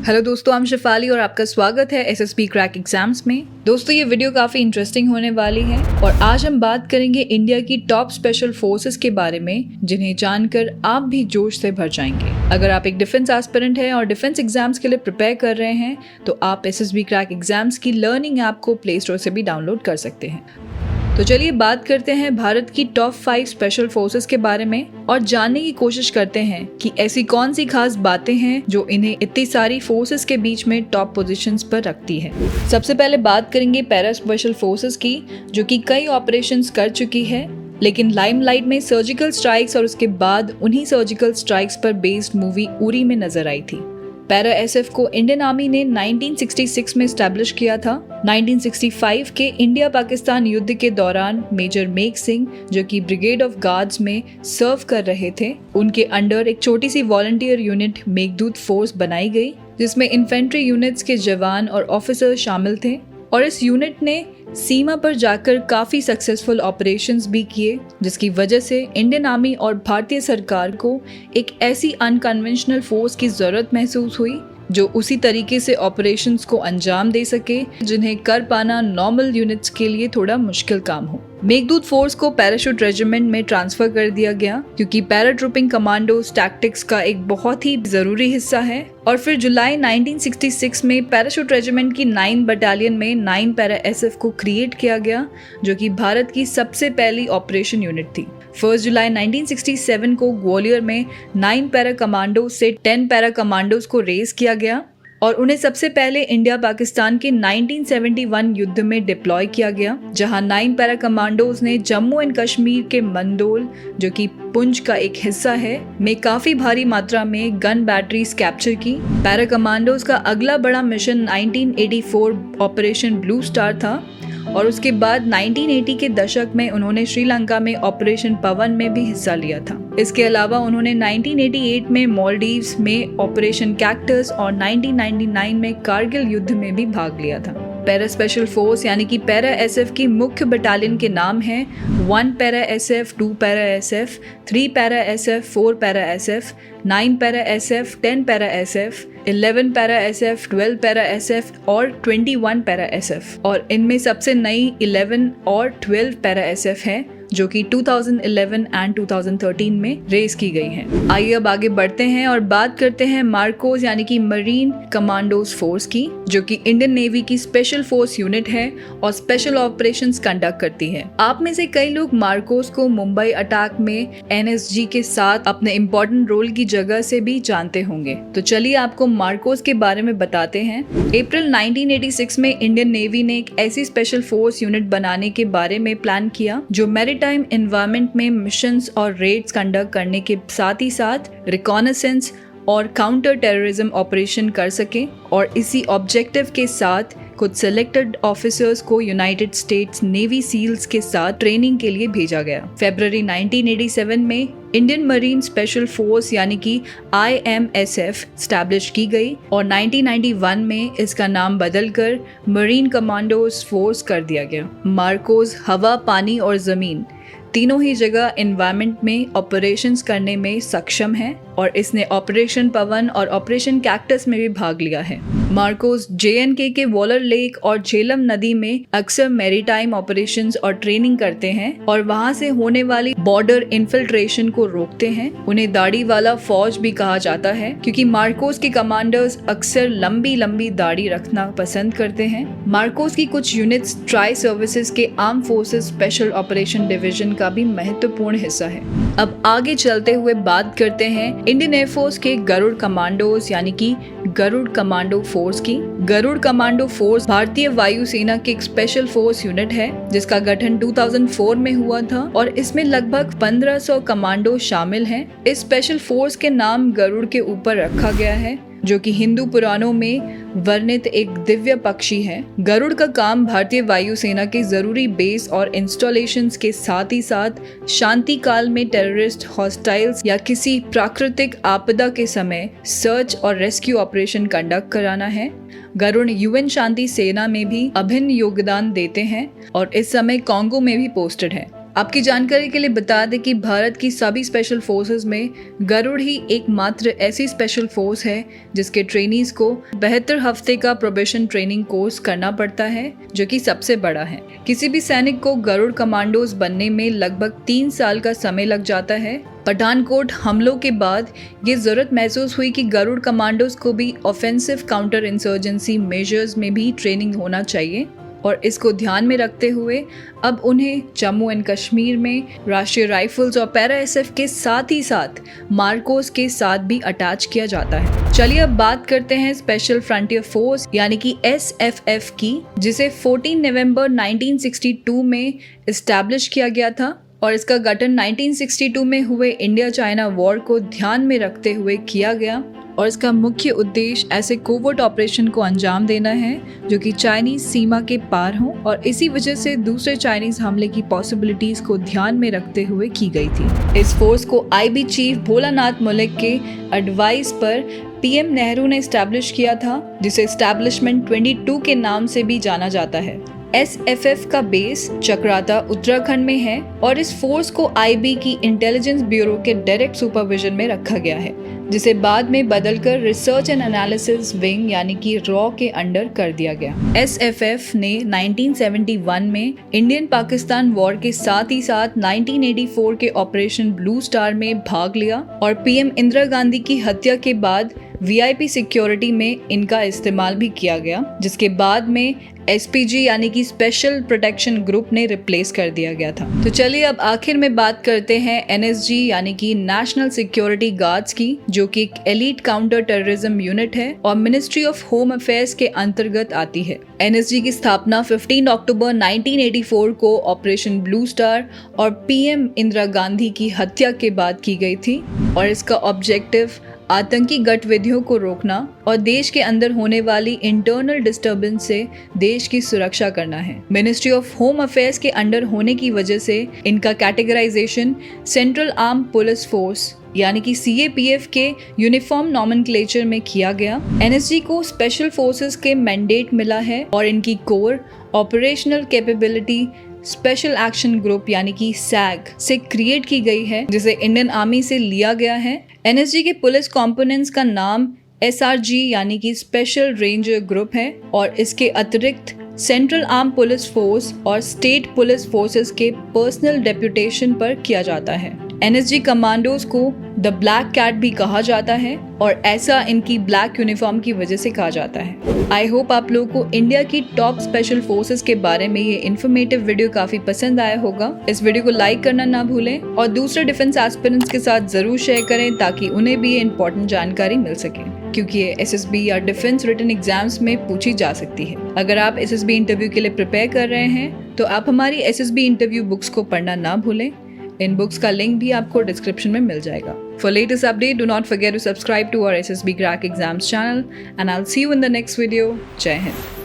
Hello दोस्तों, I'm Shifali और आपका स्वागत है एसएसबी क्रैक एग्जाम्स में। दोस्तों, ये वीडियो काफ़ी इंटरेस्टिंग होने वाली है और आज हम बात करेंगे इंडिया की टॉप स्पेशल फोर्सेस के बारे में, जिन्हें जानकर आप भी जोश से भर जाएंगे। अगर आप एक डिफेंस एस्पिरेंट हैं और डिफेंस एग्जाम्स के लिए प्रिपेयर कर रहे हैं तो आप एसएसबी क्रैक एग्जाम्स की लर्निंग ऐप को प्ले स्टोर से भी डाउनलोड कर सकते हैं। तो चलिए बात करते हैं भारत की टॉप 5 स्पेशल फोर्सेस के बारे में और जानने की कोशिश करते हैं कि ऐसी कौन सी खास बातें हैं जो इन्हें इतनी सारी फोर्सेस के बीच में टॉप पोजीशंस पर रखती है। सबसे पहले बात करेंगे पैरा स्पेशल फोर्सेस की, जो कि कई ऑपरेशंस कर चुकी है, लेकिन लाइमलाइट में सर्जिकल स्ट्राइक्स और उसके बाद उन्हीं सर्जिकल स्ट्राइक्स पर बेस्ड मूवी उरी में नजर आई थी। पैरा एसएफ को इंडियन आर्मी ने 1966 में एस्टैब्लिश किया था। 1965 के इंडिया पाकिस्तान युद्ध के दौरान मेजर मेघ सिंह, जो कि ब्रिगेड ऑफ गार्ड्स में सर्व कर रहे थे, उनके अंडर एक छोटी सी वॉलंटियर यूनिट मेघदूत फोर्स बनाई गई, जिसमें इन्फेंट्री यूनिट्स के जवान और ऑफिसर शामिल थे। और इस यूनिट ने सीमा पर जाकर काफ़ी सक्सेसफुल ऑपरेशंस भी किए, जिसकी वजह से इंडियन आर्मी और भारतीय सरकार को एक ऐसी अनकन्वेंशनल फोर्स की ज़रूरत महसूस हुई जो उसी तरीके से ऑपरेशंस को अंजाम दे सके जिन्हें कर पाना नॉर्मल यूनिट्स के लिए थोड़ा मुश्किल काम हो। मेघदूत फोर्स को पैराशूट रेजिमेंट में ट्रांसफर कर दिया गया, क्योंकि पैराट्रूपिंग कमांडोज टैक्टिक्स का एक बहुत ही जरूरी हिस्सा है। और फिर जुलाई 1966 में पैराशूट रेजिमेंट की 9 बटालियन में 9 पैरा एसएफ को क्रिएट किया गया, जो कि भारत की सबसे पहली ऑपरेशन यूनिट थी। 1 जुलाई 1967 को ग्वालियर में 9 पैरा कमांडोज से 10 पैरा कमांडोज को रेज किया गया और उन्हें सबसे पहले इंडिया पाकिस्तान के 1971 युद्ध में डिप्लॉय किया गया, जहां 9 पैरा कमांडोज ने जम्मू एंड कश्मीर के मंदोल, जो कि पुंछ का एक हिस्सा है, में काफी भारी मात्रा में गन बैटरीज कैप्चर की। पैरा कमांडोज का अगला बड़ा मिशन 1984 ऑपरेशन ब्लू स्टार था और उसके बाद 1980 के दशक में उन्होंने श्रीलंका में ऑपरेशन पवन में भी हिस्सा लिया था। इसके अलावा उन्होंने 1988 में मालदीव्स में ऑपरेशन कैक्टस और 1999 में कारगिल युद्ध में भी भाग लिया था। पैरा स्पेशल फोर्स यानी कि पैरा एसएफ की मुख्य बटालियन के नाम हैं 1 para SF, 2 para SF, 3 para SF, 4 para SF, 9 para SF, 10 para SF, 11 para SF, 12 para SF और 21 पैरा एसएफ। और इनमें सबसे नई 11 और 12 पैरा एसएफ है, जो कि 2011 एंड 2013 में रेस की गई हैं। आइए अब आगे बढ़ते हैं और बात करते हैं मार्कोस यानी कि मरीन कमांडोज फोर्स की, जो कि इंडियन नेवी की स्पेशल फोर्स यूनिट है और स्पेशल ऑपरेशंस कंडक्ट करती है। आप में से कई लोग मार्कोस को मुंबई अटैक में एनएसजी के साथ अपने इम्पोर्टेंट रोल की जगह से भी जानते होंगे। तो चलिए आपको मार्कोस के बारे में बताते हैं। अप्रैल 1986 में इंडियन नेवी ने एक ऐसी स्पेशल फोर्स यूनिट बनाने के बारे में प्लान किया जो मैरीटाइम एनवायरनमेंट में मिशंस और रेड्स कंडक्ट करने के साथ ही साथ रिकॉनेसेंस और काउंटर टेररिज्म ऑपरेशन कर सके। और इसी ऑब्जेक्टिव के साथ कुछ सिलेक्टेड ऑफिसर्स को यूनाइटेड स्टेट्स नेवी सील्स के साथ ट्रेनिंग के लिए भेजा गया। फरवरी 1987 में इंडियन मरीन स्पेशल फोर्स यानी कि IMSF स्टैब्लिश की गई और 1991 में इसका नाम बदलकर मरीन कमांडोज फोर्स कर दिया गया। मार्कोस हवा, पानी और जमीन तीनों ही जगह एनवायरनमेंट में ऑपरेशंस करने में सक्षम है और इसने ऑपरेशन पवन और ऑपरेशन कैक्टस में भी भाग लिया है। मार्कोस JNK के वॉलर लेक और झेलम नदी में अक्सर मैरीटाइम ऑपरेशंस और ट्रेनिंग करते हैं और वहां से होने वाली बॉर्डर इन्फिल्ट्रेशन को रोकते हैं। उन्हें दाढ़ी वाला फौज भी कहा जाता है, क्योंकि मार्कोस के कमांडर्स अक्सर लंबी लंबी दाढ़ी रखना पसंद करते हैं। मार्कोस की कुछ यूनिट्स ट्राई सर्विसेज के arm forces special operation division का भी महत्वपूर्ण हिस्सा है। अब आगे चलते हुए बात करते हैं इंडियन एयरफोर्स के गरुड़ कमांडोज यानी कि गरुड़ कमांडो फोर्स की। गरुड़ कमांडो फोर्स भारतीय वायुसेना की एक स्पेशल फोर्स यूनिट है, जिसका गठन 2004 में हुआ था और इसमें लगभग 1500 कमांडो शामिल हैं। इस स्पेशल फोर्स के नाम गरुड़ के ऊपर रखा गया है, जो कि हिंदू पुराणों में वर्णित एक दिव्य पक्षी है। गरुड़ का काम भारतीय वायुसेना के जरूरी बेस और इंस्टॉलेशंस के साथ ही साथ शांति काल में टेररिस्ट, हॉस्टाइल्स या किसी प्राकृतिक आपदा के समय सर्च और रेस्क्यू ऑपरेशन कंडक्ट कराना है। गरुड़ UN शांति सेना में भी अभिन्न योगदान देते हैं और इस समय कॉन्गो में भी पोस्टेड है। आपकी जानकारी के लिए बता दें कि भारत की सभी स्पेशल फोर्सेस में गरुड़ ही एकमात्र ऐसी स्पेशल फोर्स है जिसके ट्रेनीज को 72 हफ्ते का प्रोबेशन ट्रेनिंग कोर्स करना पड़ता है, जो कि सबसे बड़ा है। किसी भी सैनिक को गरुड़ कमांडोज बनने में लगभग 3 साल का समय लग जाता है। पठानकोट हमलों के बाद ये जरूरत महसूस हुई कि गरुड़ कमांडोज को भी ऑफेंसिव काउंटर इंसर्जेंसी मेजर्स में भी ट्रेनिंग होना चाहिए और इसको ध्यान में रखते हुए अब उन्हें जम्मू एंड कश्मीर में राष्ट्रीय राइफल्स और पैरा एसएफ के साथ ही साथ मार्कोस के साथ भी अटैच किया जाता है। चलिए अब बात करते हैं स्पेशल फ्रंटियर फोर्स यानी कि एसएफएफ की, जिसे 14 नवंबर 1962 में इस्टेब्लिश किया गया था और इसका गठन 1962 में हुए इंडिया चाइना वॉर को ध्यान में रखते हुए किया गया और इसका मुख्य उद्देश्य ऐसे कोवर्ट ऑपरेशन को अंजाम देना है जो कि चाइनीज सीमा के पार हों और इसी वजह से दूसरे चाइनीज हमले की पॉसिबिलिटीज को ध्यान में रखते हुए की गई थी। इस फोर्स को आईबी चीफ भोलानाथ मलिक के एडवाइस पर पीएम नेहरू ने एस्टैब्लिश किया था, जिसे एस्टैब्लिशमेंट 22 के नाम से भी जाना जाता है। एसएफएफ का बेस चक्राता उत्तराखंड में है और इस फोर्स को आईबी की इंटेलिजेंस ब्यूरो के डायरेक्ट सुपरविजन में रखा गया है, जिसे बाद में बदलकर रिसर्च एंड एनालिसिस विंग यानी कि रॉ के अंडर कर दिया गया। एसएफएफ ने 1971 में इंडियन पाकिस्तान वॉर के साथ ही साथ 1984 के ऑपरेशन ब्लू स्टार में भाग लिया और पीएम इंदिरा गांधी की हत्या के बाद वीआईपी सिक्योरिटी में इनका इस्तेमाल भी किया गया, जिसके बाद में एसपीजी यानी कि स्पेशल प्रोटेक्शन ग्रुप ने रिप्लेस कर दिया गया था। तो चलिए अब आखिर में बात करते हैं एनएसजी यानी कि नेशनल सिक्योरिटी गार्ड्स की, जो कि एक एलीट काउंटर टेररिज्म यूनिट है और मिनिस्ट्री ऑफ होम अफेयर्स के अंतर्गत आती है। एनएसजी की स्थापना 15 अक्टूबर 1984 को ऑपरेशन ब्लू स्टार और पीएम इंदिरा गांधी की हत्या के बाद की गई थी और इसका ऑब्जेक्टिव आतंकी गतिविधियों को रोकना और देश के अंदर होने वाली इंटरनल डिस्टर्बेंस से देश की सुरक्षा करना है। मिनिस्ट्री ऑफ होम अफेयर्स के अंडर होने की वजह से इनका categorization central arm police force यानी कि सीएपीएफ के यूनिफॉर्म नॉमेनक्लेचर में किया गया। एनएसजी को स्पेशल फोर्सेस के मैंडेट मिला है और इनकी core operational capability special action group यानी कि सैग से क्रिएट की गई है, जिसे इंडियन आर्मी से लिया गया है। एनएसजी के पुलिस कंपोनेंट्स का नाम एसआरजी यानी कि स्पेशल रेंजर ग्रुप है और इसके अतिरिक्त सेंट्रल आर्म पुलिस फोर्स और स्टेट पुलिस फोर्सेस के पर्सनल डेप्यूटेशन पर किया जाता है। एनएसजी कमांडोज को द ब्लैक कैट भी कहा जाता है और ऐसा इनकी ब्लैक यूनिफॉर्म की वजह से कहा जाता है। आई होप आप लोगों को इंडिया की टॉप स्पेशल फोर्सेस के बारे में ये इन्फॉर्मेटिव वीडियो काफी पसंद आया होगा। इस वीडियो को लाइक करना ना भूलें और दूसरे डिफेंस एस्पिरेंट्स के साथ जरूर शेयर करें ताकि उन्हें भी ये इंपॉर्टेंट जानकारी मिल सके, क्योंकि ये एसएसबी या डिफेंस रिटन एग्जाम्स में पूछी जा सकती है। अगर आप एसएसबी इंटरव्यू के लिए प्रिपेयर कर रहे हैं तो आप हमारी एसएसबी इंटरव्यू बुक्स को पढ़ना ना भूलें। इन बुक्स का लिंक भी आपको डिस्क्रिप्शन में मिल जाएगा। For latest update, do not forget to subscribe to our SSB Crack Exams channel and I'll see you in the next video. Jai Hind.